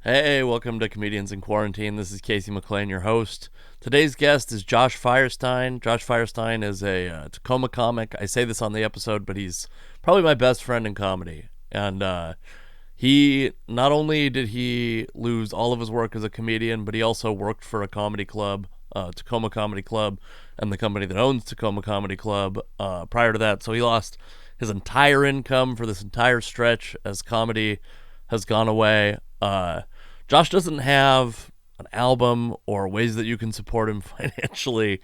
Hey, welcome to Comedians in Quarantine. This is Casey McLean, your host. Today's guest is Josh Firestine. Josh Firestine is a Tacoma comic. I say this on the episode, but he's probably my best friend in comedy. And he not only did he lose all of his work as a comedian, but he also worked for a comedy club, Tacoma Comedy Club, and the company that owns Tacoma Comedy Club prior to that. So he lost his entire income for this entire stretch as comedy has gone away. Josh doesn't have an album or ways that you can support him financially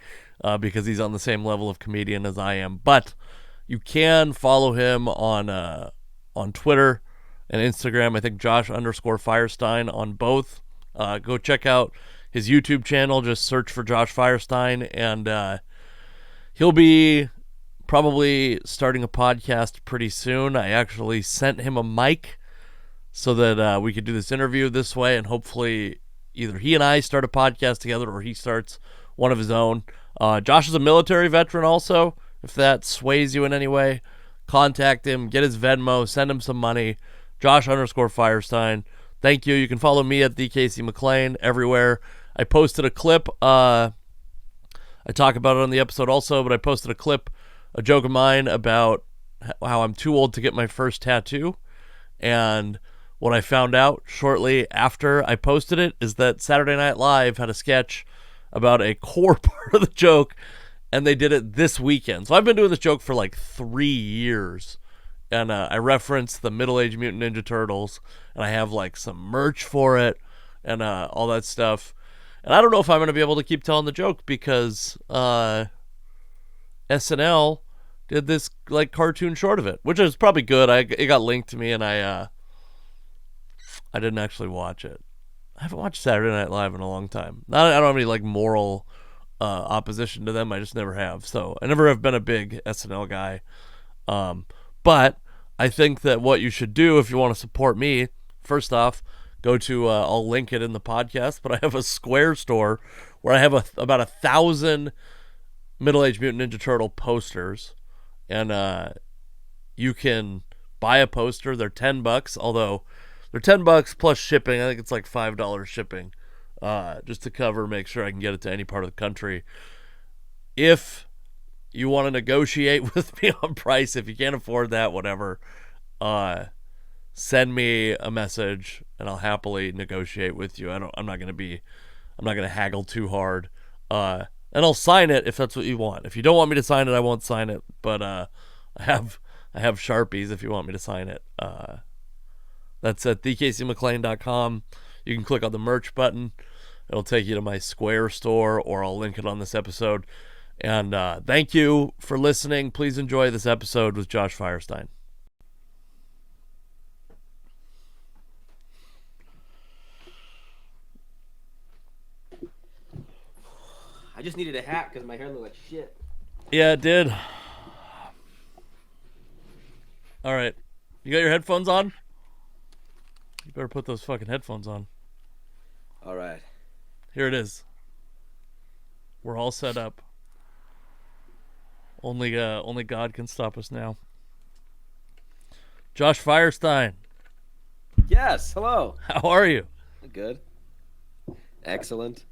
because he's on the same level of comedian as I am. But you can follow him on Twitter and Instagram. I think Josh _ Firestine on both. Go check out his YouTube channel. Just search for Josh Firestine, and he'll be probably starting a podcast pretty soon. I actually sent him a mic so that we could do this interview this way, and hopefully either he and I start a podcast together or he starts one of his own. Josh is a military veteran also. If that sways you in any way, contact him, get his Venmo, send him some money. Josh _ Firestine. Thank you. You can follow me at @DKCMcLean everywhere. I posted a clip. I talk about it on the episode also, but I posted a clip, a joke of mine about how I'm too old to get my first tattoo. And what I found out shortly after I posted it is that Saturday Night Live had a sketch about a core part of the joke, and they did it this weekend. So I've been doing this joke for like 3 years, and I referenced the Middle-Aged Mutant Ninja Turtles, and I have like some merch for it, and all that stuff. And I don't know if I'm going to be able to keep telling the joke because SNL did this like cartoon short of it, which is probably good. It got linked to me, and I didn't actually watch it. I haven't watched Saturday Night Live in a long time. I don't have any like moral opposition to them. I just never have. So I never have been a big SNL guy. But I think that what you should do if you want to support me, first off, go to I'll link it in the podcast. But I have a Square store where I have about 1,000 Middle-Aged Mutant Ninja Turtle posters, and you can buy a poster. They're $10, although they're $10 plus shipping. I think it's like $5 shipping, just to make sure I can get it to any part of the country. If you want to negotiate with me on price, if you can't afford that, whatever, send me a message and I'll happily negotiate with you. I'm not gonna haggle too hard, and I'll sign it if that's what you want. If you don't want me to sign it, I won't sign it. But I have Sharpies if you want me to sign it. That's at thekcmclean.com. You can click on the merch button. It'll take you to my Square store, or I'll link it on this episode. And thank you for listening. Please enjoy this episode with Josh Firestine. I just needed a hat because my hair looked like shit. Yeah, it did. All right. You got your headphones on? You better put those fucking headphones on. All right. Here it is. We're all set up. Only God can stop us now. Josh Firestine, Yes. Hello. how are you? Good. Excellent.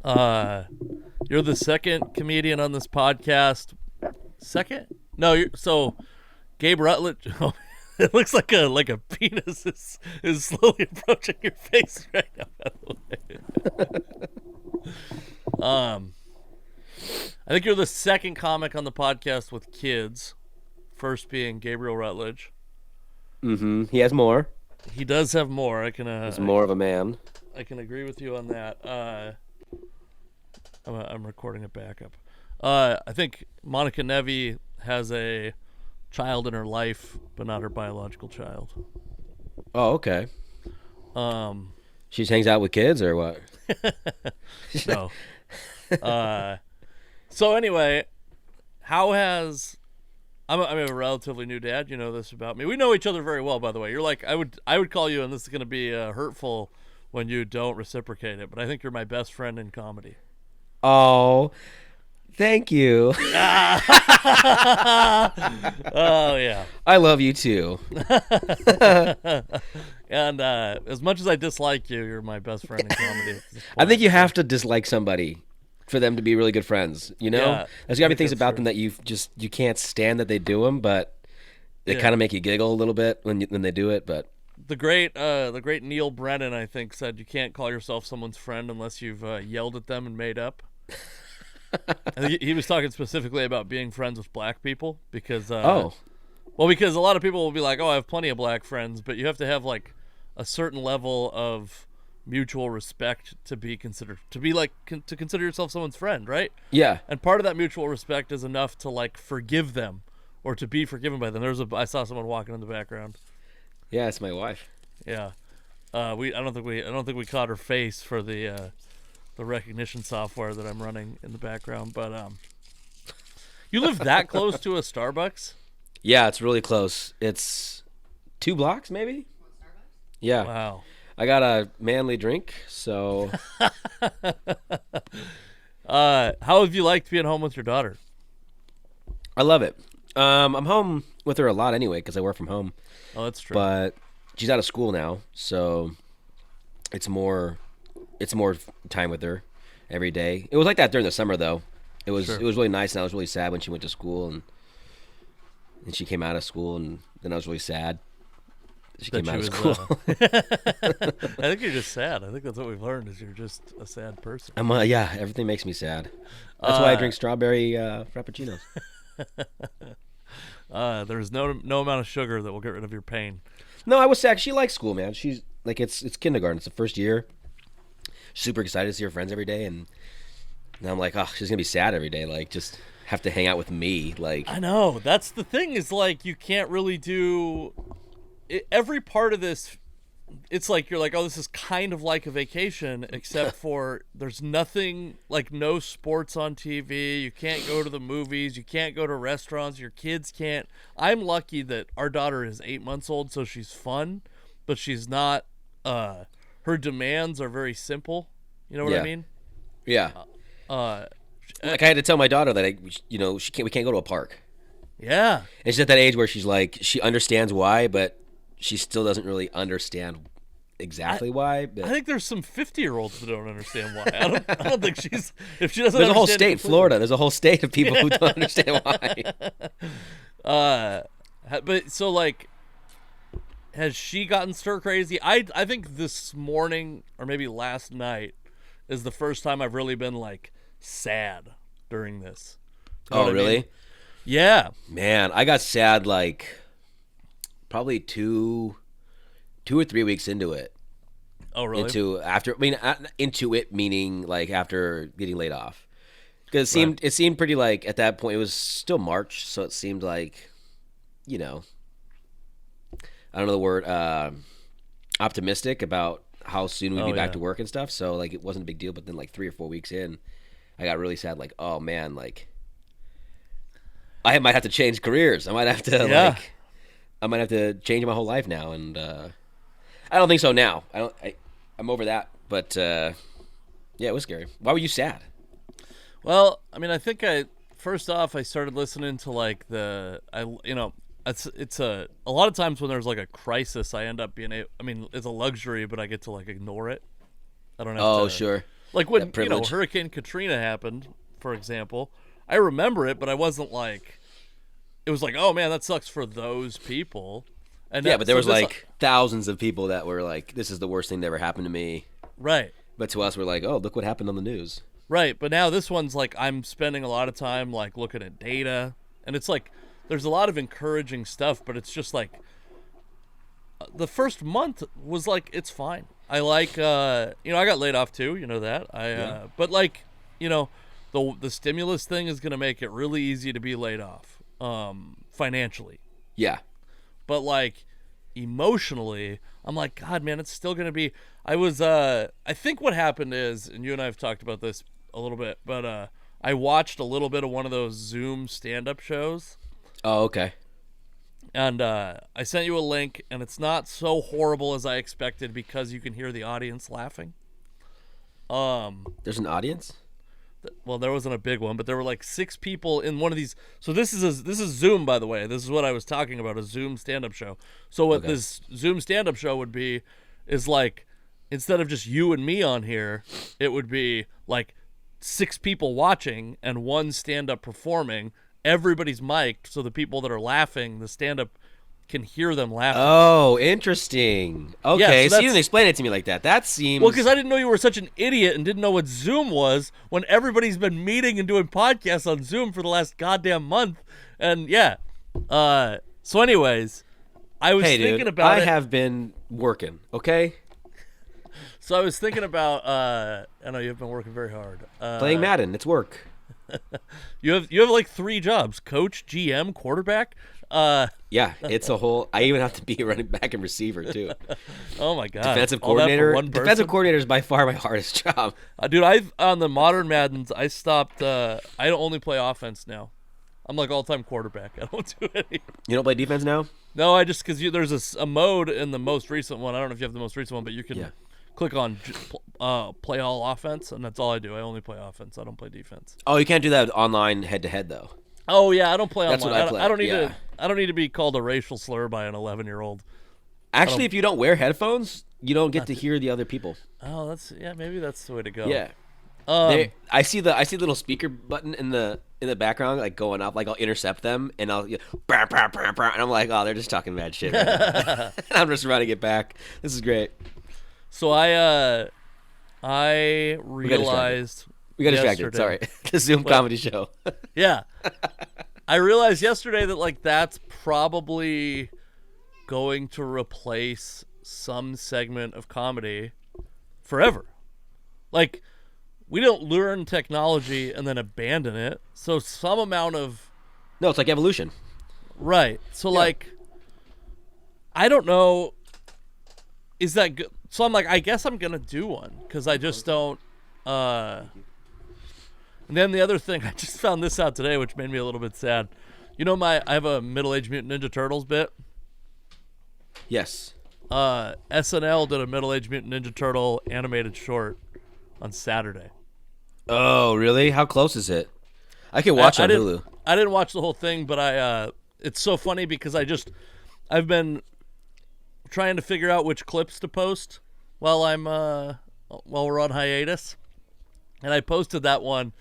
You're the second comedian on this podcast. Second? No, so Gabe Rutledge. It looks like a penis is slowly approaching your face right now, by the way. I think you're the second comic on the podcast with kids. First being Gabriel Rutledge. Mm-hmm. He has more. He does have more. He's more of a man. I can agree with you on that. I'm recording it back up. I think Monica Nevi has a child in her life, but not her biological child. Oh, okay. She just hangs out with kids or what? No. So anyway, how has I'm a relatively new dad. You know this about me. We know each other very well, by the way. You're like I would call you, and this is going to be hurtful when you don't reciprocate it. But I think you're my best friend in comedy. Oh, Thank you. Oh yeah. I love you too. And as much as I dislike you, you're my best friend in comedy. I think you have to dislike somebody for them to be really good friends. You know, Yeah, there's got to I be think things that's about true. them that you can't stand that they do them, but they Yeah. kind of make you giggle a little bit when they do it. But The great Neil Brennan, I think, said you can't call yourself someone's friend unless you've yelled at them and made up. I think he was talking specifically about being friends with black people because, oh because a lot of people will be like, "Oh, I have plenty of black friends," but you have to have like a certain level of mutual respect to be considered to consider yourself someone's friend, right? yeah, And part of that mutual respect is enough to like forgive them or to be forgiven by them. I saw someone walking in the background. yeah, it's my wife. Yeah. I don't think we caught her face for the recognition software that I'm running in the background, but you live that close to a Starbucks? Yeah, it's really close. It's 2 blocks, maybe. Yeah, Wow. I got a manly drink, so How have you liked being home with your daughter? I love it. I'm home with her a lot anyway because I work from home, Oh, that's true. but she's out of school now, so it's more time with her every day. It was like that during the summer though. It was Sure. it was really nice, and I was really sad when she went to school and she came out of school, and then I was really sad that she That came out of she school. I think you're just sad. I think that's what we've learned is you're just a sad person. Yeah, everything makes me sad. That's why I Uh, drink strawberry frappuccinos. There's no amount of sugar that will get rid of your pain. No, I was sad. She likes school, man. She's like it's kindergarten. It's the first year. Super excited to see her friends every day, and now I'm like, oh, she's gonna be sad every day. Like, just have to hang out with me. Like, I know. That's the thing is like you can't really do every part of this. It's like you're like, oh, this is kind of like a vacation, except for there's nothing like no sports on TV. You can't go to the movies. You can't go to restaurants. Your kids can't. I'm lucky that our daughter is 8 months old, so she's fun, but she's not. Her demands are very simple. You know what yeah, I mean? yeah. Uh, Like I had to tell my daughter that we can't go to a park. yeah. And she's at that age where she's like she understands why, but she still doesn't really understand exactly why. But I think there's some 50-year-olds that don't understand why. I don't think she's if she doesn't. there's a whole understand it state, completely. Florida. There's a whole state of people who don't understand why. But so like, has she gotten stir crazy? I think this morning or maybe last night is the first time I've really been like sad during this. You know Oh, what I really? mean? Yeah. Man, I got sad like probably 2 or 3 weeks into it. Oh really? Into it meaning like after getting laid off. Because Right. it seemed pretty like at that point it was still March, so it seemed like, you know, I don't know the word, optimistic about how soon we'd Oh be back yeah. to work and stuff. So like it wasn't a big deal. But then like 3 or 4 weeks in, I got really sad. Like, oh man, like I might have to change careers. I might have to Yeah. I might have to change my whole life now. And I don't think so now. I'm over that. But yeah, it was scary. Why were you sad? Well, I mean, I think first off I started listening to like it's a lot of times when there's like a crisis I end up I mean it's a luxury but I get to like ignore it. I don't have Oh, to sure. like when That privilege. Hurricane Katrina happened, for example. I remember it, but I wasn't like it was like, oh man, that sucks for those people. And Yeah, that, but there so was this- like thousands of people that were like, this is the worst thing that ever happened to me. right. But to us, we're like, oh, look what happened on the news. Right, but now this one's like I'm spending a lot of time like looking at data, and it's like there's a lot of encouraging stuff, but it's just like the first month was like it's fine. I like I got laid off too, you know that. But like, the stimulus thing is going to make it really easy to be laid off financially. Yeah. But like emotionally, I'm like, God, man, it's still gonna be. I think what happened is, and you and I have talked about this a little bit, but I watched a little bit of one of those Zoom stand-up shows, Oh, okay. and I sent you a link, and it's not so horrible as I expected because you can hear the audience laughing. There's an audience? well, there wasn't a big one, but there were like 6 people in one of these. So this is Zoom, by the way. This is what I was talking about, a Zoom stand-up show. So what this Zoom stand-up show would be is like, instead of just you and me on here, it would be like 6 people watching and one stand-up performing. Everybody's mic'd, so the people that are laughing, the stand-up can hear them laughing. Oh, interesting. Okay, Yeah, so you didn't explain it to me like that. That seems... Well, because I didn't know you were such an idiot and didn't know what Zoom was when everybody's been meeting and doing podcasts on Zoom for the last goddamn month. And yeah. So anyways, I was thinking about it. I have been working, okay? So I was thinking about, I know you've been working very hard. Playing Madden, it's work. You have like 3 jobs: coach, GM, quarterback. Yeah, it's a whole... I even have to be running back and receiver, too. Oh, my God. Defensive All that for coordinator. one person? Defensive coordinator is by far my hardest job. Dude, on the modern Maddens, I stopped... I only play offense now. I'm like all-time quarterback. I don't do any... You don't play defense now? No, I just... Because there's a mode in the most recent one. I don't know if you have the most recent one, but you can click on play all offense, and that's all I do. I only play offense. I don't play defense. Oh, you can't do that online head-to-head, though. Oh yeah, I don't play That's online. what I play. I don't need to. I don't need to be called a racial slur by an 11-year-old. Actually, if you don't wear headphones, you don't get to hear the other people. Oh, maybe that's the way to go. Yeah. I see the little speaker button in the background, like going up. Like I'll intercept them, and I'll brr, brr, brr, brr, and I'm like, oh, they're just talking bad shit. Right now. And I'm just running it back. This is great. So I realized we got distracted. Sorry, the Zoom comedy show. Yeah, I realized yesterday that like that's probably going to replace some segment of comedy forever. Like, we don't learn technology and then abandon it. So some amount of... No, it's like evolution. Right. So like, I don't know. Is that good? So I'm like, I guess I'm going to do one because I just don't... And then the other thing, I just found this out today, which made me a little bit sad. You know, I have a Middle-Aged Mutant Ninja Turtles bit. Yes. SNL did a Middle-Aged Mutant Ninja Turtle animated short on Saturday. Oh, really? How close is it? I can watch on Hulu. I didn't watch the whole thing, but it's so funny because I've been trying to figure out which clips to post while we're on hiatus, and I posted that one.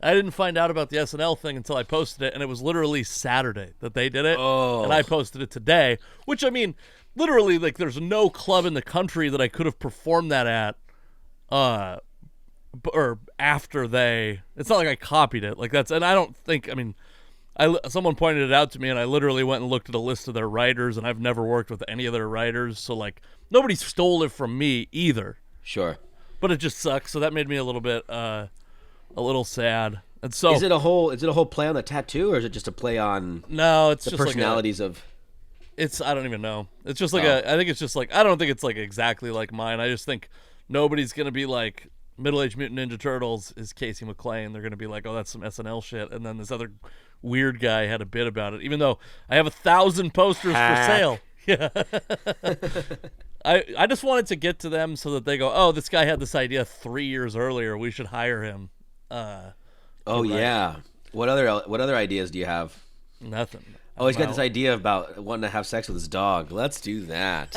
I didn't find out about the SNL thing until I posted it, and it was literally Saturday that they did it. Oh. And I posted it today, which, I mean, literally, like, there's no club in the country that I could have performed that at, or after they... It's not like I copied it. Like, and I don't think, I mean, someone pointed it out to me, and I literally went and looked at a list of their writers, and I've never worked with any of their writers, so, like, nobody stole it from me either. Sure. But it just sucks, so that made me a little bit... a little sad. And so is it a whole play on the tattoo, or is it just a play on it's the just personalities of I don't even know. It's just like I think it's just like, I don't think it's like exactly like mine. I just think nobody's gonna be like Middle-Aged Mutant Ninja Turtles is Casey McLean. They're gonna be like, oh, that's some SNL shit, and then this other weird guy had a bit about it, even though I have 1,000 posters for sale. Yeah. I just wanted to get to them so that they go, oh, this guy had this idea 3 years earlier, we should hire him. Yeah. What other ideas do you have? Nothing. Oh, he's got this idea about wanting to have sex with his dog. Let's do that.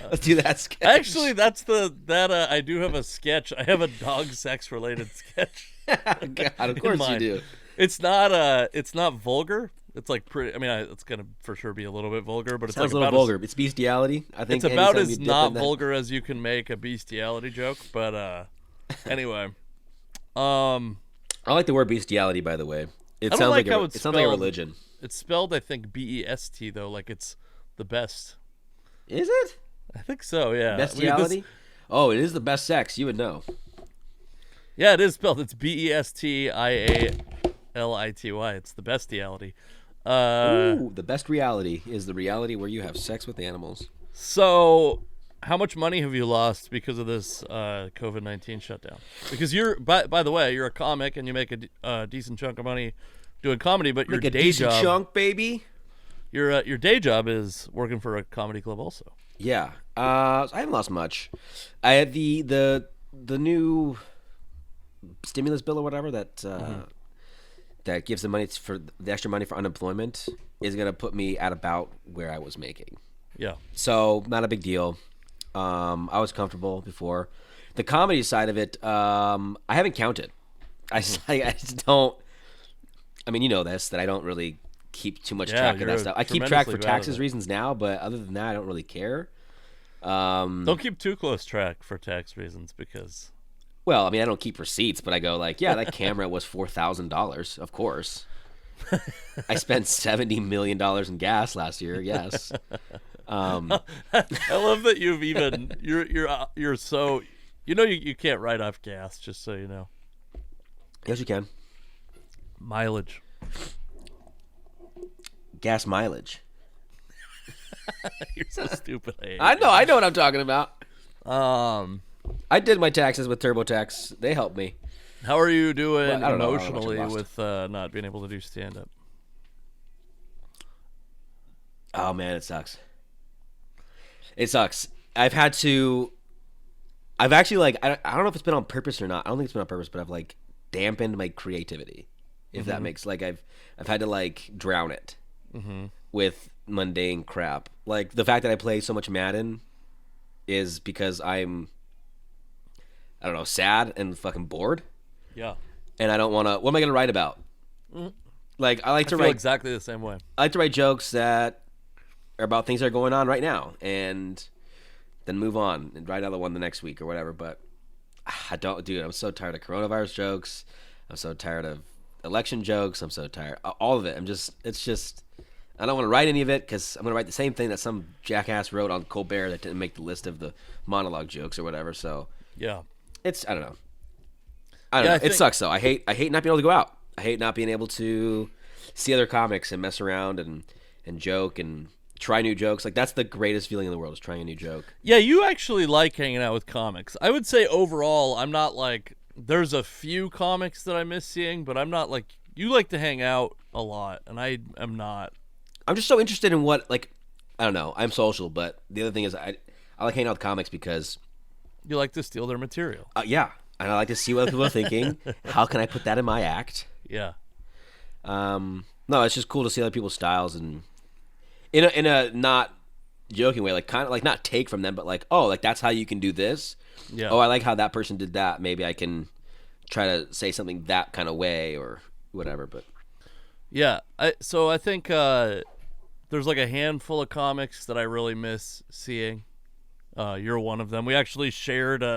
Let's do that sketch. Actually, I do have a sketch. I have a dog sex related sketch. God, of course you do. It's not vulgar. It's like pretty. I mean, it's gonna for sure be a little bit vulgar, but it's sounds like a little vulgar. It's bestiality. I think it's about as not vulgar as you can make a bestiality joke. But anyway. I like the word bestiality, by the way. It sounds like a religion. It's spelled, I think, BEST though, like it's the best. Is it? I think so. Yeah. Bestiality. Oh, it is the best sex. You would know. Yeah, it is spelled. It's BESTIALITY. It's the bestiality. Ooh, the best reality is the reality where you have sex with animals. So, how much money have you lost because of this COVID-19 shutdown? Because you're, by the way, you're a comic and you make a decent chunk of money doing comedy, but your day job, chunk, baby. Your day job is working for a comedy club, also. Yeah, I haven't lost much. I had the new stimulus bill or whatever that that gives the money for the extra money for unemployment is gonna put me at about where I was making. Yeah. So not a big deal. I was comfortable before. The comedy side of it, I haven't counted. I just don't. I mean, you know this, that I don't really keep too much track of that stuff. I keep track for taxes reasons now, but other than that, I don't really care. Don't keep too close track for tax reasons because. Well, I mean, I don't keep receipts, but I go like, yeah, that camera was $4,000, of course. I spent $70 million in gas last year. Yes. I love that you've even you're so you can't write off gas, just so you know. Yes, you can. Mileage. Gas mileage. You're so stupid. I know what I'm talking about. I did my taxes with TurboTax. They helped me. How are you doing emotionally with not being able to do stand-up? Oh, man, it sucks. It sucks. I've actually, I don't know if it's been on purpose or not. I don't think it's been on purpose, but I've, like, dampened my creativity, if that makes, like, I've had to, like, drown it with mundane crap. Like, the fact that I play so much Madden is because I'm, I don't know, sad and fucking bored. Yeah. And I don't want to, what am I going to write about? Like, I feel write exactly the same way. I like to write jokes that are about things that are going on right now and then move on and write another one the next week or whatever. But I don't, dude, I'm so tired of coronavirus jokes. I'm so tired of election jokes. I'm so tired. All of it. It's just, I don't want to write any of it because I'm going to write the same thing that some jackass wrote on Colbert that didn't make the list of the monologue jokes or whatever. So yeah, I don't know. It sucks though. I hate not being able to go out. I hate not being able to see other comics and mess around and joke and try new jokes. Like, that's the greatest feeling in the world, is trying a new joke. Yeah, you actually like hanging out with comics. I would say overall, I'm not like, there's a few comics that I miss seeing, but I'm not like, you like to hang out a lot, and I am not. I'm just so interested in what, like, I don't know. I'm social, but the other thing is I like hanging out with comics because... You like to steal their material. Yeah, and I like to see what other people are thinking. How can I put that in my act? Yeah. No, it's just cool to see other people's styles and in a not joking way, like kind of like not take from them, but like, oh, like that's how you can do this. Yeah. Oh, I like how that person did that. Maybe I can try to say something that kind of way or whatever. But yeah, I think there's like a handful of comics that I really miss seeing. You're one of them. We actually shared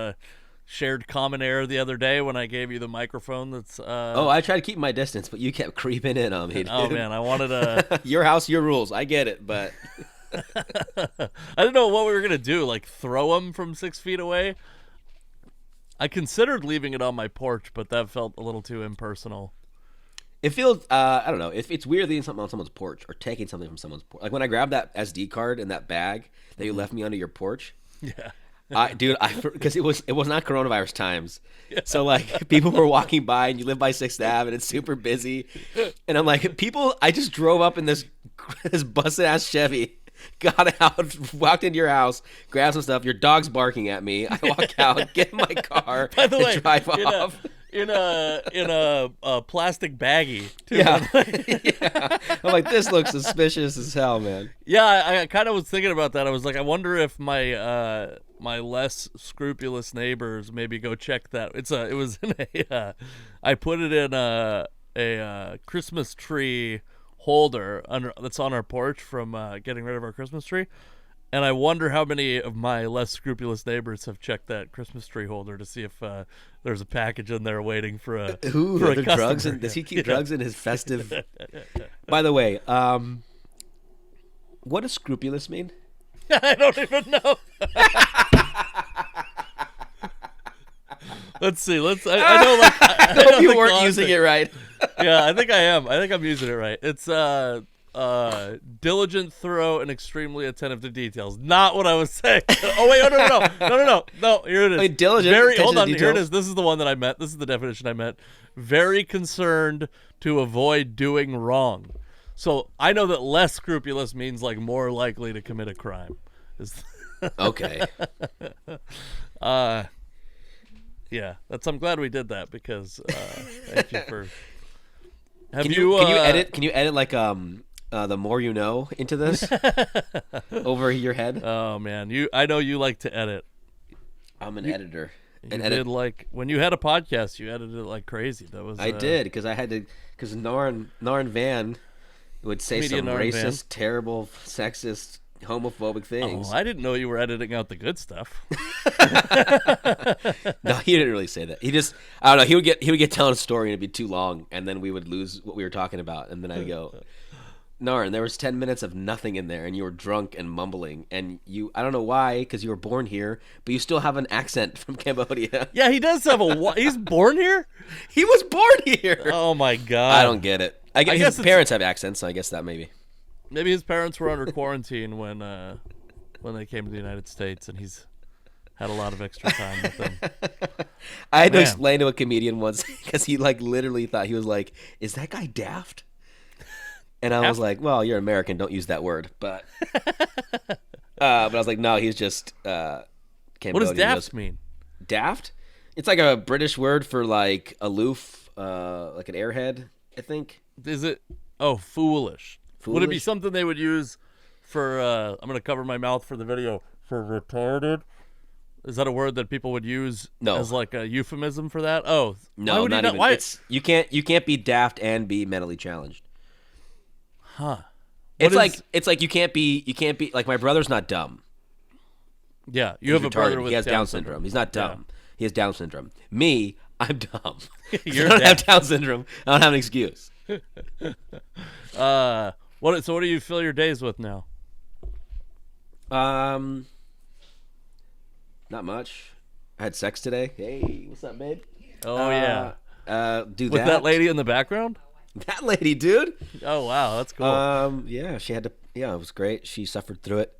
common air the other day when I gave you the microphone. That's oh, I tried to keep my distance, but you kept creeping in on me, dude. Oh man, I wanted to your house, your rules. I get it, but I didn't know what we were gonna do, like throw them from 6 feet away. I considered leaving it on my porch, but that felt a little too impersonal. It feels I don't know, if it's weird leaving something on someone's porch or taking something from someone's porch. Like when I grabbed that SD card in that bag that you left me under your porch. Yeah. Dude, because it was not coronavirus times, so like people were walking by, and you live by 6th Ave, and it's super busy, and I'm like, I just drove up in this busted ass Chevy, got out, walked into your house, grabbed some stuff. Your dog's barking at me. I walk out, get in my car, by the way, drive off. In a plastic baggie too. Yeah. Yeah. I'm like, this looks suspicious as hell, man. Yeah, I kind of was thinking about that. I was like, I wonder if my my less scrupulous neighbors maybe go check that. It was in a I put it in a Christmas tree holder that's on our porch from getting rid of our Christmas tree. And I wonder how many of my less scrupulous neighbors have checked that Christmas tree holder to see if there's a package in there waiting for a drugs. Does he keep drugs in his festive? By the way, what does scrupulous mean? I don't even know. Let's see. I know. Like I hope you weren't using it right. Yeah, I think I am. I think I'm using it right. It's diligent, thorough, and extremely attentive to details. Not what I was saying. Oh wait, no. Here it is. Wait, diligent. Hold on. Here it is. This is the one that I meant. This is the definition I meant. Very concerned to avoid doing wrong. So I know that less scrupulous means like more likely to commit a crime. Okay. Yeah, I'm glad we did that because thank you for. Can you edit? Can you edit like the more you know into this over your head? Oh man, I know you like to edit. I'm an editor. You did like when you had a podcast, you edited it like crazy. That was I did because I had to because Norrin Van would say some racist, terrible, sexist, homophobic things. Oh, I didn't know you were editing out the good stuff. No, he didn't really say that. He just I don't know. He would get telling a story and it'd be too long, and then we would lose what we were talking about, and then I'd go. Norrin, there was 10 minutes of nothing in there, and you were drunk and mumbling, and I don't know why, because you were born here, but you still have an accent from Cambodia. Yeah, he does have he's born here? He was born here! Oh, my God. I don't get it. I guess his parents have accents, so I guess that maybe. Maybe his parents were under quarantine when they came to the United States, and he's had a lot of extra time with them. I had to explain to a comedian once, because he literally thought, he was like, is that guy daft? And I was like, well, you're American, don't use that word. But I was like, no, he's just Cambodian. What does daft mean? Daft? It's like a British word for like aloof, like an airhead, I think. Is it? Oh, foolish. Would it be something they would use for, I'm going to cover my mouth for the video, for retarded? Is that a word that people would use as like a euphemism for that? Oh. No, not even. Why? You can't be daft and be mentally challenged. Huh. It's like you can't be like my brother's not dumb. Yeah, you have a brother with he has Down syndrome. He's not dumb. Yeah. He has Down syndrome. Me, I'm dumb. I don't have Down syndrome. I don't have an excuse. What do you fill your days with now? Not much. I had sex today. Hey, what's up, babe? Oh yeah. With that lady in the background? That lady, dude. Oh wow, that's cool. Yeah, she had to. Yeah, it was great. She suffered through it.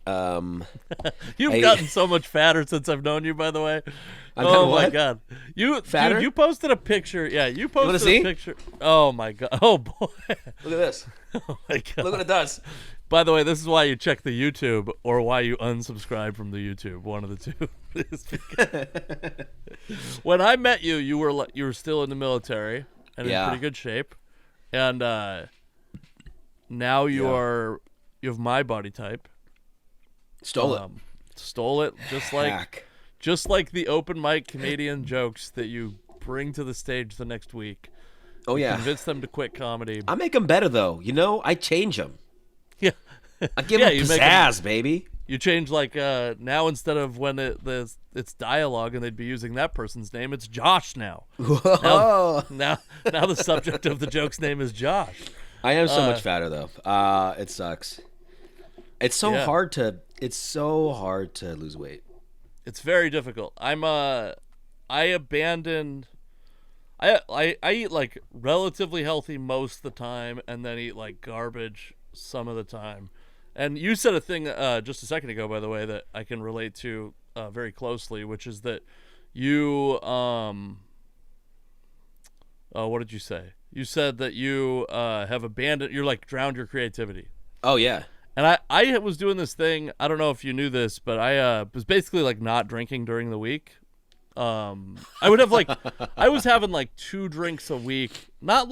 You've gotten so much fatter since I've known you, by the way. Oh my God, fatter? Dude, you posted a picture. Yeah, you posted a picture. Oh my God. Oh boy. Look at this. Oh my God. Look what it does. By the way, this is why you check the YouTube or why you unsubscribe from the YouTube. One of the two. When I met you, you were still in the military and in pretty good shape. And now you have my body type. Stole it. Stole it, just like the open mic comedian jokes that you bring to the stage the next week. Oh yeah, convince them to quit comedy. I make them better though. I change them. Yeah, I give them pizzazz, baby. You change now instead of when it's dialogue and they'd be using that person's name, it's Josh now. Whoa. Now the subject of the joke's name is Josh. I am so much fatter though. It sucks. It's so hard to lose weight. It's very difficult. I eat like relatively healthy most of the time and then eat like garbage some of the time. And you said a thing just a second ago, by the way, that I can relate to very closely, which is that you what did you say? You said that you have abandoned, you're like drowned your creativity. Oh yeah. And I was doing this thing, I don't know if you knew this, but I was basically like not drinking during the week. I would have I was having like 2 drinks a week, not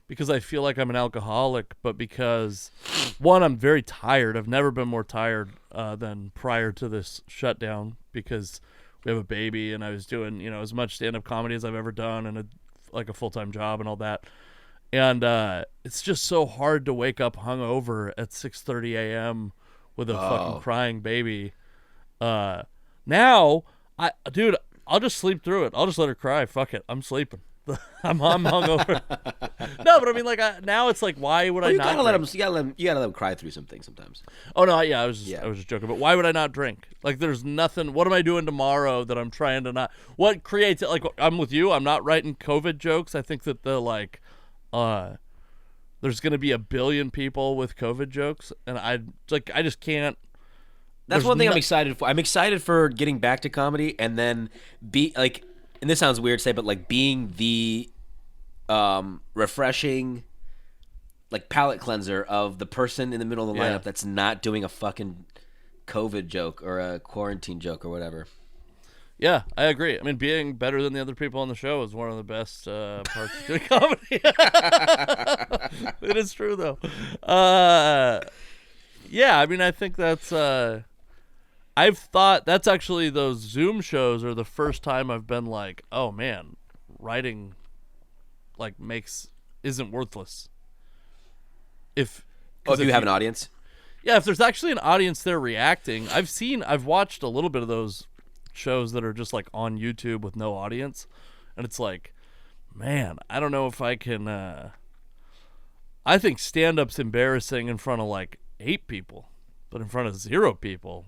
because I feel like I'm an alcoholic, but because one, I'm very tired. I've never been more tired than prior to this shutdown because we have a baby and I was doing, as much stand-up comedy as I've ever done and a full-time job and all that. And it's just so hard to wake up hungover at 6:30 a.m. with a fucking crying baby. Now, I'll just sleep through it. I'll just let her cry. Fuck it. I'm sleeping. I'm hungover. No, but I mean, now it's like, why would I not? You gotta let them cry through some things sometimes. Oh no, yeah, I was just joking. But why would I not drink? Like, there's nothing. What am I doing tomorrow that I'm trying to not? What creates it? Like, I'm with you. I'm not writing COVID jokes. I think that there's gonna be 1 billion people with COVID jokes, and I just can't. That's one thing I'm excited for. I'm excited for getting back to comedy and then and this sounds weird to say, but like being the refreshing palate cleanser of the person in the middle of the lineup that's not doing a fucking COVID joke or a quarantine joke or whatever. Yeah, I agree. I mean, being better than the other people on the show is one of the best parts of doing comedy. It is true, though. Yeah, I mean, I think that's... I've thought that's actually those Zoom shows are the first time I've been like, oh, man, writing like isn't worthless. If you have an audience? Yeah, if there's actually an audience there reacting. I've watched a little bit of those shows that are just like on YouTube with no audience, and it's like, man, I don't know if I can I think stand-up's embarrassing in front of like 8 people, but in front of 0 people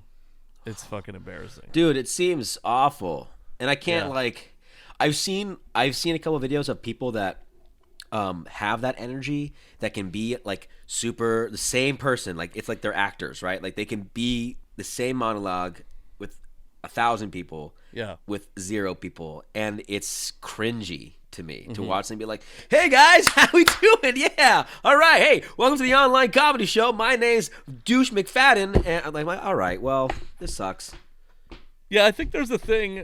it's fucking embarrassing. Dude, it seems awful. And I can't I've seen a couple of videos of people that have that energy that can be like super the same person, like it's like they're actors, right? Like they can be the same monologue with 1,000 people, with 0 people, and it's cringy to me to watch them be like, "Hey guys, how we doing? Yeah, all right. Hey, welcome to the online comedy show. My name's Douche McFadden." And I'm like, "All right, well, this sucks." Yeah, I think there's a thing.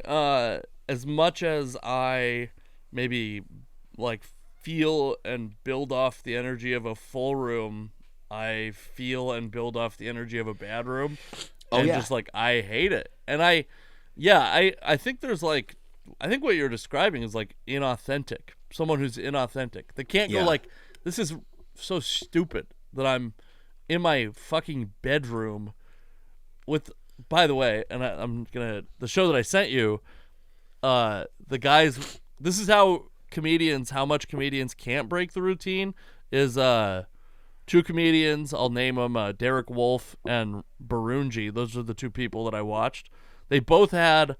As much as I maybe like feel and build off the energy of a full room, I feel and build off the energy of a bad room. Just like I hate it. And I think there's like, I think what you're describing is like inauthentic. Someone who's inauthentic. They can't go like, this is so stupid that I'm in my fucking bedroom with, by the way, and the show that I sent you, the guys, this is how much comedians can't break the routine is 2 comedians, I'll name them Derek Wolf and Barunji. Those are the 2 people that I watched. They both had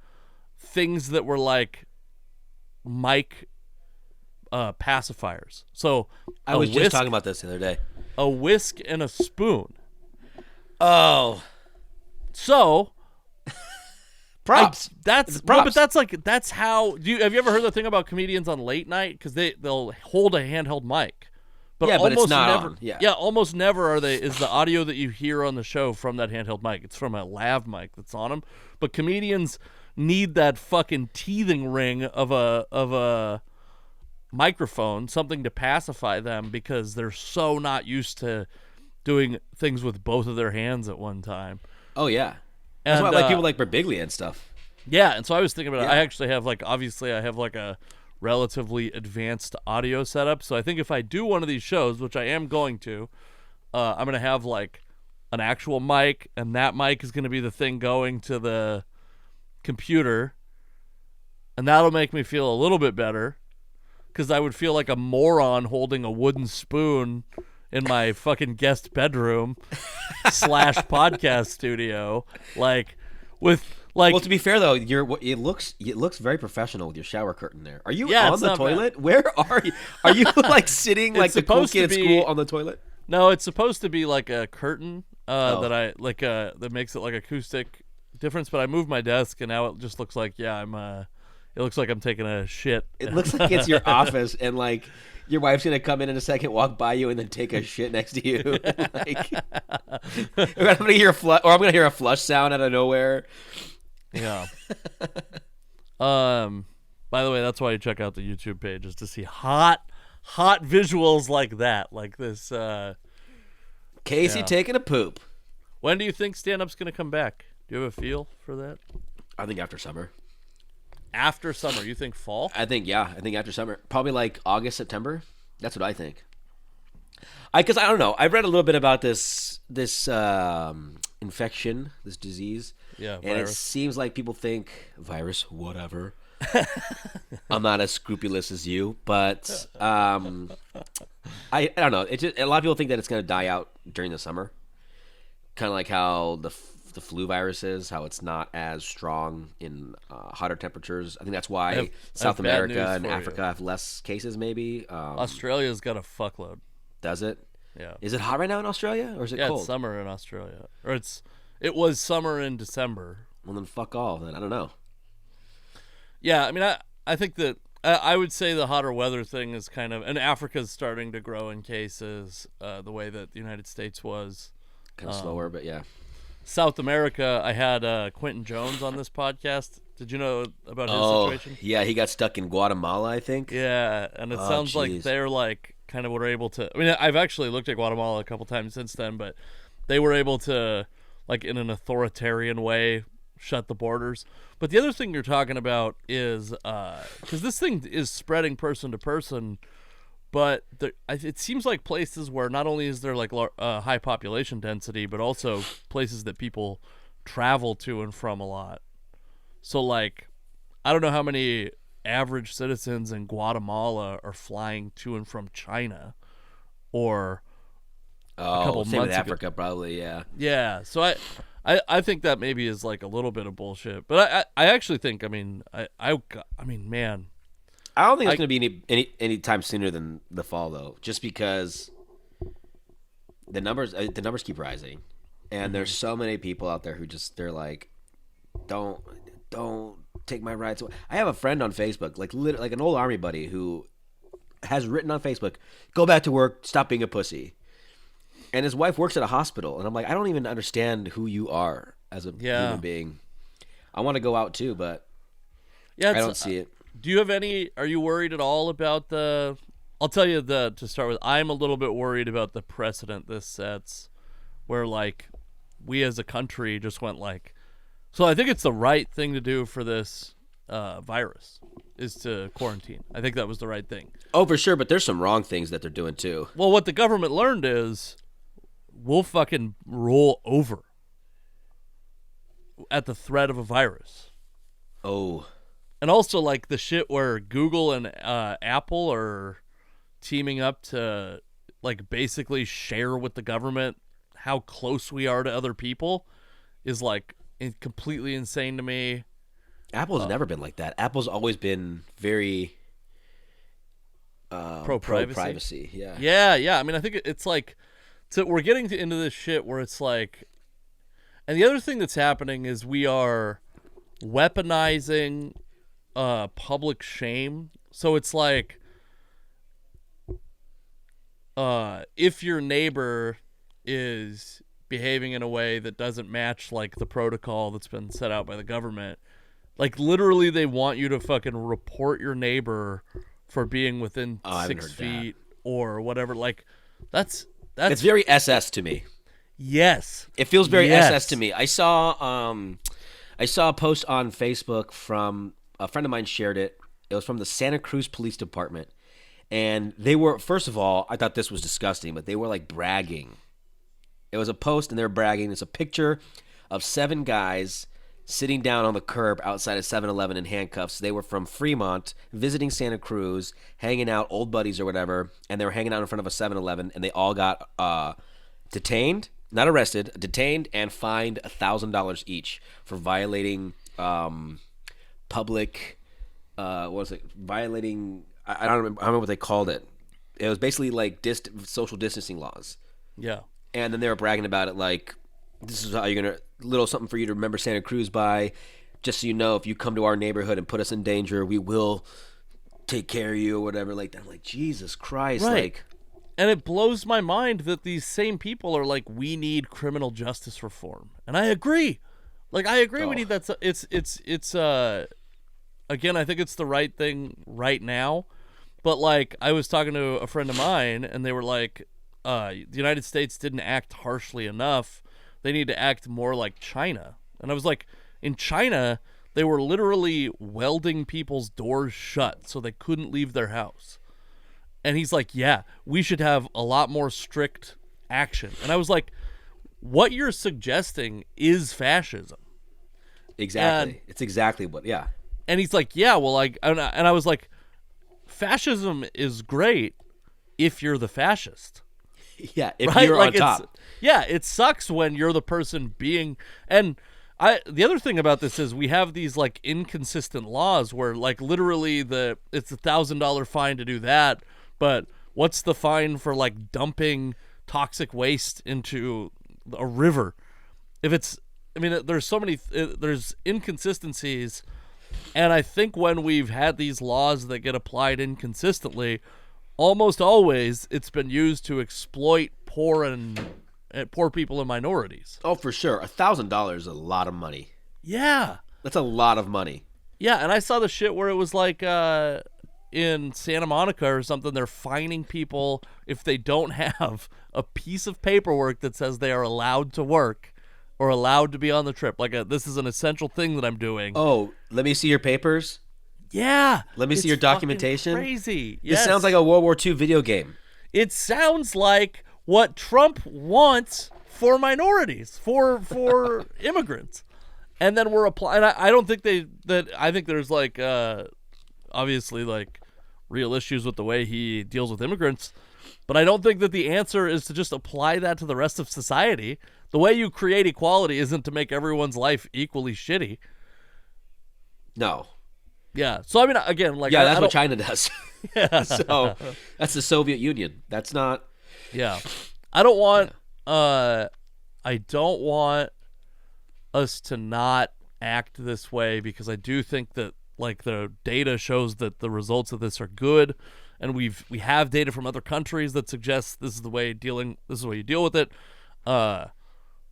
things that were like mic pacifiers. So I was just talking about this the other day. A whisk and a spoon. Oh. So props. That's props. No, but that's how. Have you ever heard the thing about comedians on late night? Because they'll hold a handheld mic, but but it's not never. On. Yeah, almost never is the audio that you hear on the show from that handheld mic. It's from a lav mic that's on them. But comedians need that fucking teething ring of a microphone, something to pacify them, because they're so not used to doing things with both of their hands at one time. Oh yeah. That's why I like people like Birbiglia and stuff. Yeah, and so I was thinking about it. I actually have obviously I have a relatively advanced audio setup. So I think if I do one of these shows, which I am going to, I'm going to have an actual mic, and that mic is going to be the thing going to the computer, and that'll make me feel a little bit better, because I would feel like a moron holding a wooden spoon in my fucking guest bedroom / podcast studio, well, to be fair though, it looks very professional with your shower curtain there. Are you on the toilet? Bad. Where are you? Are you like sitting like the cool kid at school on the toilet? No, it's supposed to be like a curtain that makes it like acoustic difference. But I moved my desk, and now it just looks like it looks like I'm taking a shit. It looks like it's your office, and like your wife's gonna come in a second, walk by you, and then take a shit next to you. I'm gonna hear a flush sound out of nowhere. Yeah. By the way, that's why you check out the YouTube page, is to see hot visuals like that, like this. Casey taking a poop. When do you think stand-up's gonna come back? Do you have a feel for that? I think after summer. After summer, you think fall? I think after summer, probably like August, September. That's what I think. Because I don't know. I read a little bit about this infection, this disease. Yeah, and it seems like people think virus, whatever. I'm not as scrupulous as you, but I don't know. A lot of people think that it's going to die out during the summer, kind of like how the flu virus is, how it's not as strong in hotter temperatures. I think that's why South America and Africa have less cases, maybe. Australia's got a fuckload. Does it? Yeah. Is it hot right now in Australia, or is it cold? Yeah, it's summer in Australia. Or it was summer in December. Well, then fuck all. Then I don't know. Yeah, I mean, I think that I would say the hotter weather thing is kind of, and Africa's starting to grow in cases the way that the United States was. Kind of slower, but yeah. South America, I had Quentin Jones on this podcast. Did you know about his Oh, situation? yeah, he got stuck in Guatemala, I think. Yeah, and it Oh, sounds like jeez. they're like kind of were able to. I mean, I've actually looked at Guatemala a couple times since then, but they were able to, like, in an authoritarian way, shut the borders. But the other thing you're talking about is because this thing is spreading person to person, but it seems like places where not only is there like high population density, but also places that people travel to and from a lot. So, like, I don't know how many average citizens in Guatemala are flying to and from China, or a Oh, couple same with months ago. Africa, probably. Yeah. Yeah, so I think that maybe is like a little bit of bullshit, but I actually think, I mean, man, I don't think it's I going to be any time sooner than the fall, though, just because the numbers keep rising, and there's so many people out there who just they're like, don't take my rights away. I have a friend on Facebook, like an old army buddy, who has written on Facebook, "Go back to work, stop being a pussy." And his wife works at a hospital, and I'm like, I don't even understand who you are as a yeah, human being. I want to go out too, but yeah. I don't see it. Do you have any? Are you worried at all about the? I'll tell you to start with. I'm a little bit worried about the precedent this sets, where like we as a country just went like. So I think it's the right thing to do for this virus is to quarantine. I think that was the right thing. Oh, for sure, but there's some wrong things that they're doing too. Well, what the government learned is we'll fucking roll over at the threat of a virus. Oh, And also, like, the shit where Google and Apple are teaming up to, like, basically share with the government how close we are to other people is, like, completely insane to me. Apple's never been like that. Apple's always been very Pro-privacy. pro-privacy. Yeah. Yeah. I mean, I think it's like, so we're getting into this shit where it's like, and the other thing that's happening is we are weaponizing public shame. So it's like, if your neighbor is behaving in a way that doesn't match like the protocol that's been set out by the government, like literally they want you to fucking report your neighbor for being within Oh, I haven't 6 heard that. feet or whatever. Like that's It's very SS to me. yes. It feels very Yes. SS to me. I saw a post on Facebook from a friend of mine shared it. It was from the Santa Cruz Police Department. And they were, first of all, I thought this was disgusting, but they were like bragging. It was a post and they were bragging. It's a picture of 7 guys sitting down on the curb outside of 7-Eleven in handcuffs. They were from Fremont, visiting Santa Cruz, hanging out, old buddies or whatever, and they were hanging out in front of a 7-Eleven, and they all got detained, not arrested, detained and fined $1,000 each for violating public, what was it? Violating, I don't remember what they called it. It was basically like social distancing laws. Yeah. And then they were bragging about it like, this is how you're going to, little something for you to remember Santa Cruz by. Just so you know, if you come to our neighborhood and put us in danger, we will take care of you or whatever like that. I'm like, Jesus Christ. Right. Like, And it blows my mind that these same people are like, we need criminal justice reform. And I agree. Like, I agree we need that. It's again, I think it's the right thing right now. But, like, I was talking to a friend of mine, and they were like, the United States didn't act harshly enough. They need to act more like China. And I was like, in China, they were literally welding people's doors shut so they couldn't leave their house. And he's like, yeah, we should have a lot more strict action. And I was like, what you're suggesting is fascism. exactly. And- It's exactly what, yeah. And he's like, yeah, well, like, and I was like, fascism is great if you're the fascist. Yeah, if Right? you're Like, on top. yeah, it sucks when you're the person being, and the other thing about this is we have these like inconsistent laws where like literally it's $1,000 fine to do that, but what's the fine for like dumping toxic waste into a river? If it's, I mean, there's so many, there's inconsistencies, and I think when we've had these laws that get applied inconsistently, almost always it's been used to exploit poor and poor people and minorities. Oh, for sure. $1,000 is a lot of money. Yeah. That's a lot of money. Yeah, and I saw the shit where it was like in Santa Monica or something, they're fining people if they don't have a piece of paperwork that says they are allowed to work or allowed to be on the trip. Like, this is an essential thing that I'm doing. Oh, let me see your papers. Yeah. Let me see your documentation. Crazy. This sounds like a World War II video game. It sounds like what Trump wants for minorities, for immigrants. And then we're applying. I don't think I think there's like obviously like real issues with the way he deals with immigrants, but I don't think that the answer is to just apply that to the rest of society. The way you create equality isn't to make everyone's life equally shitty. No. Yeah. So I mean, again, like that's what China does. Yeah. So that's the Soviet Union. That's not. Yeah. I don't want. I don't want us to not act this way, because I do think that like the data shows that the results of this are good, and we have data from other countries that suggests this is the way you deal with it. But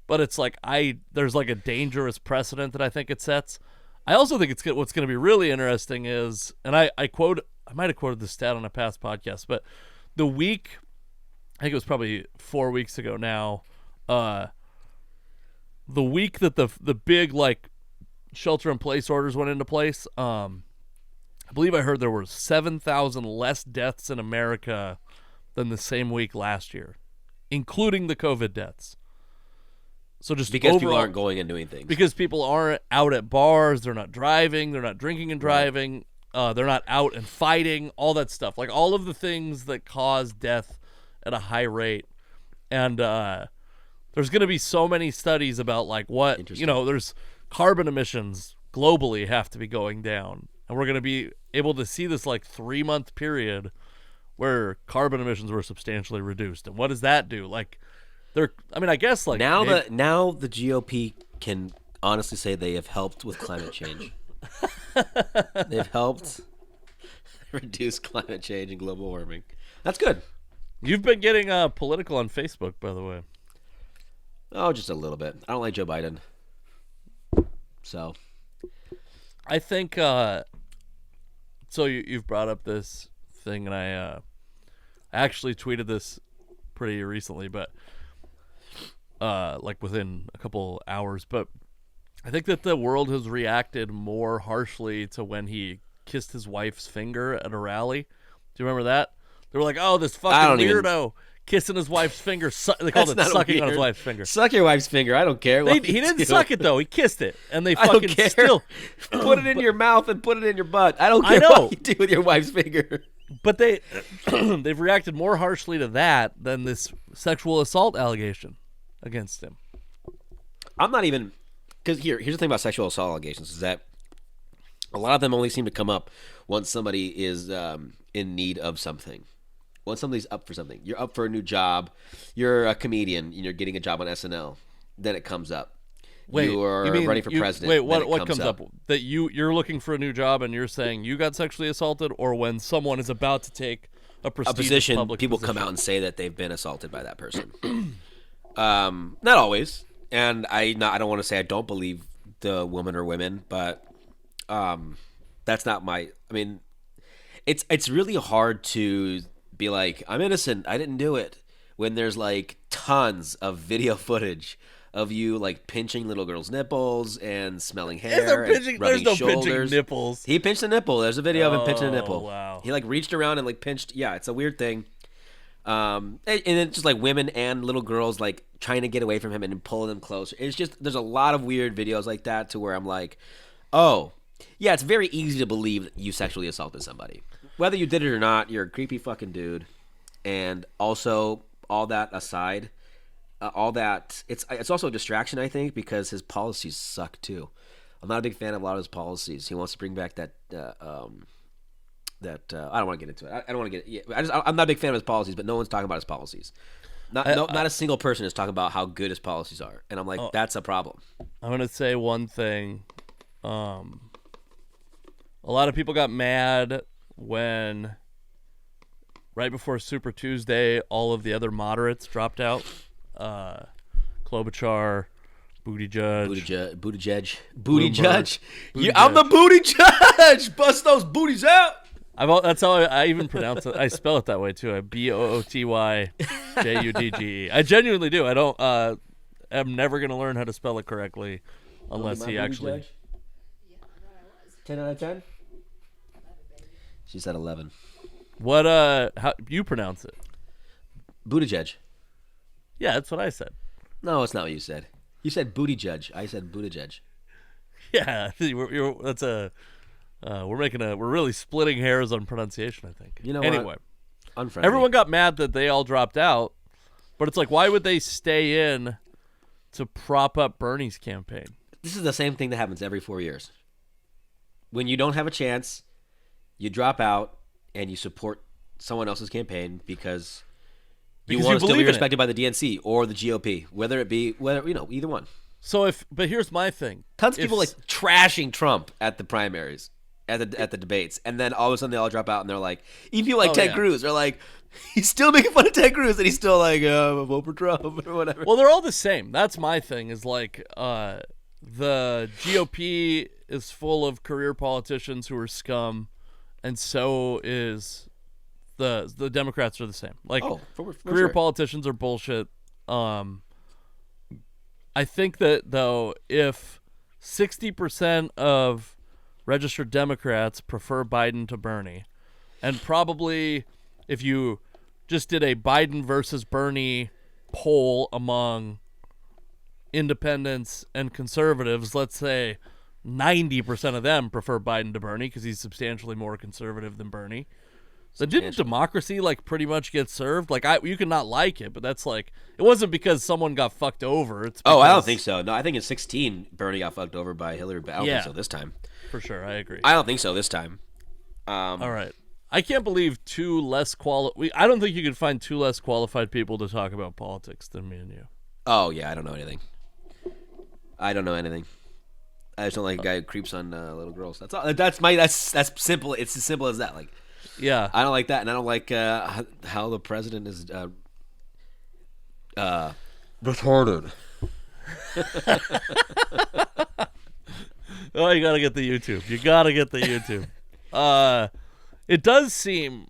it's like there's like a dangerous precedent that I think it sets. I also think what's going to be really interesting is, and I might have quoted this stat on a past podcast, but I think it was probably 4 weeks ago now, the week that the big like shelter in place orders went into place, I believe I heard there were 7,000 less deaths in America than the same week last year, including the COVID deaths. So just because overall, people aren't going and doing things. Because people aren't out at bars, they're not driving, they're not drinking and driving, they're not out and fighting, all that stuff. Like all of the things that cause death at a high rate. And there's going to be so many studies about like what, there's carbon emissions globally have to be going down. And we're going to be able to see this like 3-month period where carbon emissions were substantially reduced. And what does that do? Like I guess like now the GOP can honestly say they have helped with climate change. They've helped reduce climate change and global warming. That's good. You've been getting political on Facebook, by the way. Oh, just a little bit. I don't like Joe Biden. So I think so you've brought up this thing, and I actually tweeted this pretty recently, but like within a couple hours, but I think that the world has reacted more harshly to when he kissed his wife's finger at a rally. Do you remember that? They were like, "Oh, this fucking weirdo kissing his wife's finger." They called it sucking on his wife's finger. Suck your wife's finger. I don't care. He didn't suck it though. He kissed it, and they fucking still put it in your mouth and put it in your butt. I don't care what you do with your wife's finger. But they've reacted more harshly to that than this sexual assault allegation against him. I'm not even, because here's the thing about sexual assault allegations is that a lot of them only seem to come up once somebody is in need of something. Once somebody's up for something, you're up for a new job, you're a comedian, and you're getting a job on SNL, then it comes up. You're running for president. Wait, what comes up? That you're looking for a new job and you're saying you got sexually assaulted, or when someone is about to take a prestigious public people position? come out and say that they've been assaulted by that person. Not always, and I don't want to say I don't believe the woman or women, but that's not my. I mean, it's really hard to be like, I'm innocent, I didn't do it, when there's like tons of video footage of you like pinching little girls' nipples and smelling hair and rubbing shoulders. Pinching nipples. He pinched a nipple. There's a video of him pinching a nipple. Wow. He like reached around and like pinched. Yeah, it's a weird thing. And it's just like women and little girls like trying to get away from him and pulling them closer. It's just, there's a lot of weird videos like that to where I'm like, oh, yeah, it's very easy to believe that you sexually assaulted somebody. Whether you did it or not, you're a creepy fucking dude. And also, all that aside, all that, it's also a distraction, I think, because his policies suck too. I'm not a big fan of a lot of his policies. He wants to bring back that I don't want to get into it. I don't want to get. Yeah, I'm not a big fan of his policies, but no one's talking about his policies. Not a single person is talking about how good his policies are, and I'm like, that's a problem. I'm gonna say one thing. A lot of people got mad when, right before Super Tuesday, all of the other moderates dropped out. Klobuchar, Booty Judge. Booty Judge. I'm the booty judge. Bust those booties out. That's how I even pronounce it. I spell it that way too. BOOTYJUDGE. I genuinely do. I don't. I'm never gonna learn how to spell it correctly unless he actually. 10 out of 10. She said 11. What? How you pronounce it? Booty judge. Yeah, that's what I said. No, it's not what you said. You said booty judge. I said booty judge. Yeah, that's a. We're really splitting hairs on pronunciation, I think. You know anyway, what? Unfriendly. Everyone got mad that they all dropped out, but it's like, why would they stay in to prop up Bernie's campaign? This is the same thing that happens every 4 years. When you don't have a chance, you drop out and you support someone else's campaign because you want to still be respected by the DNC or the GOP, whether either one. But here's my thing. Tons of people like trashing Trump at the primaries, at the debates, and then all of a sudden they all drop out and they're like, even people like Ted Cruz are like, he's still making fun of Ted Cruz and he's still like, vote for Trump or whatever. Well, they're all the same. That's my thing. Is like the GOP is full of career politicians who are scum, and so is the Democrats are the same. Like for career sure. politicians are bullshit. I think that, though, if 60% of registered Democrats prefer Biden to Bernie, and probably if you just did a Biden versus Bernie poll among independents and conservatives, let's say 90% of them prefer Biden to Bernie because he's substantially more conservative than Bernie. So didn't democracy like pretty much get served? Like you can not like it, but that's like it wasn't because someone got fucked over. It's because, I don't think so. No, I think in 2016 Bernie got fucked over by Hillary, but I don't think so this time. For sure, I agree. I don't think so this time. All right, I can't believe I don't think you could find two less qualified people to talk about politics than me and you. Oh yeah, I don't know anything. I just don't like a guy who creeps on little girls. That's all. That's simple. It's as simple as that. Like. Yeah, I don't like that, and I don't like how the president is retarded. Oh, you gotta get the YouTube. It does seem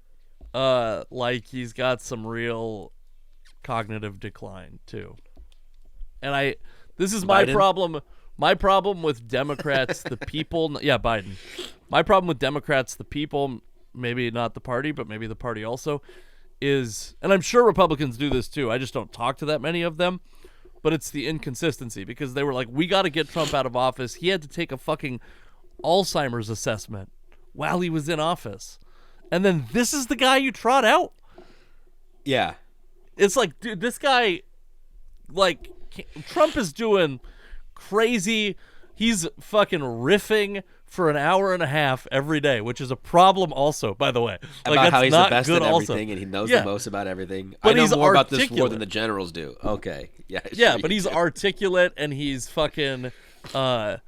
like he's got some real cognitive decline too, and this is my problem. My problem with Democrats, the people. Yeah, Biden. My problem with Democrats, the people. Maybe not the party, but maybe the party also is, and I'm sure Republicans do this too. I just don't talk to that many of them, but it's the inconsistency because they were like, we got to get Trump out of office. He had to take a fucking Alzheimer's assessment while he was in office. And then this is the guy you trot out. Yeah. It's like, dude, this guy, like, Trump is doing crazy. He's fucking riffing for an hour and a half every day, which is a problem also, by the way. Like, about how he's the best at everything and he knows the most about everything. But I know more about this war than the generals do. Okay. Yeah. Yeah, but he's articulate and he's fucking on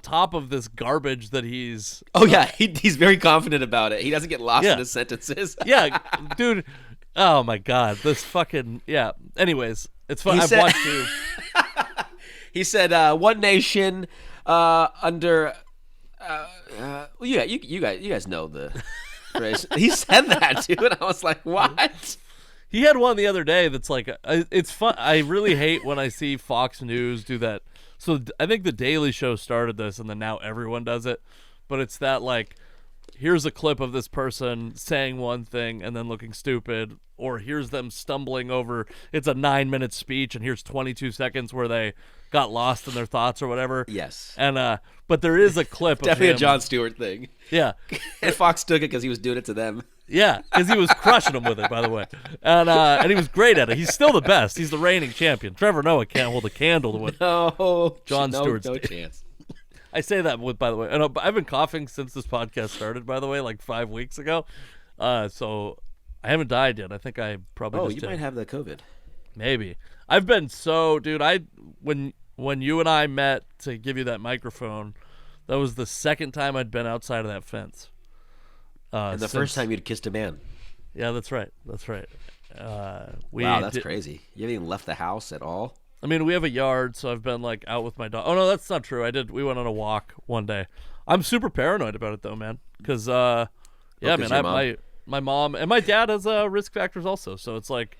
top of this garbage that he's... Oh, yeah. He's very confident about it. He doesn't get lost in his sentences. Yeah, dude. Oh, my God. This fucking... Yeah. Anyways, it's fun. I've watched you. He said, one nation under... you guys know the phrase. He said that too, and I was like, "What?" He had one the other day that's like, it's fun. I really hate when I see Fox News do that. So I think the Daily Show started this, and then now everyone does it. But it's that like, here's a clip of this person saying one thing and then looking stupid, or here's them stumbling over. It's a 9-minute speech, and here's 22 seconds where they got lost in their thoughts or whatever. Yes. And but there is a clip of definitely him. A Jon Stewart thing. Yeah. And Fox took it because he was doing it to them. Yeah, because he was crushing them with it, by the way. And he was great at it. He's still the best. He's the reigning champion. Trevor Noah can't hold a candle to what Jon Stewart's no chance. I say that by the way. And I've been coughing since this podcast started, by the way, like 5 weeks ago. So I haven't died yet. I think I probably might have the COVID. Maybe. I've been dude, when you and I met to give you that microphone, that was the second time I'd been outside of that fence. And the first time you'd kissed a man. Yeah, that's right. Wow, that's crazy. You haven't even left the house at all? I mean, we have a yard, so I've been like out with my dog. Oh no, that's not true. We went on a walk one day. I'm super paranoid about it though, man. Because yeah, man, my mom and my dad has risk factors also. So it's like,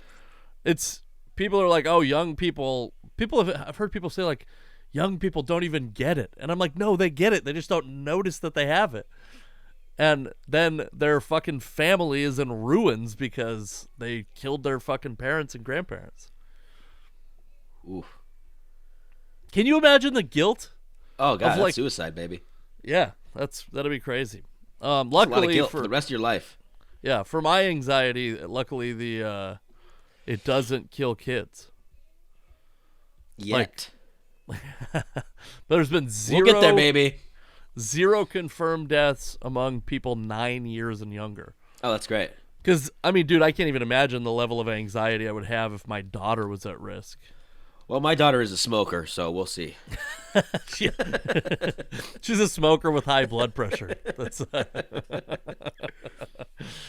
people are like, oh, young people. I've heard people say like, young people don't even get it, and I'm like, no, they get it. They just don't notice that they have it. And then their fucking family is in ruins because they killed their fucking parents and grandparents. Oof. Can you imagine the guilt? Oh god, that's suicide, baby. Yeah, that'd be crazy. That's Luckily a lot of guilt for the rest of your life. Yeah, for my anxiety, luckily it doesn't kill kids. Yet. There's been zero. We'll get there, baby. Zero confirmed deaths among people 9 years and younger. Oh, that's great. Because, I mean, dude, I can't even imagine the level of anxiety I would have if my daughter was at risk. Well, my daughter is a smoker, so we'll see. She's a smoker with high blood pressure. That's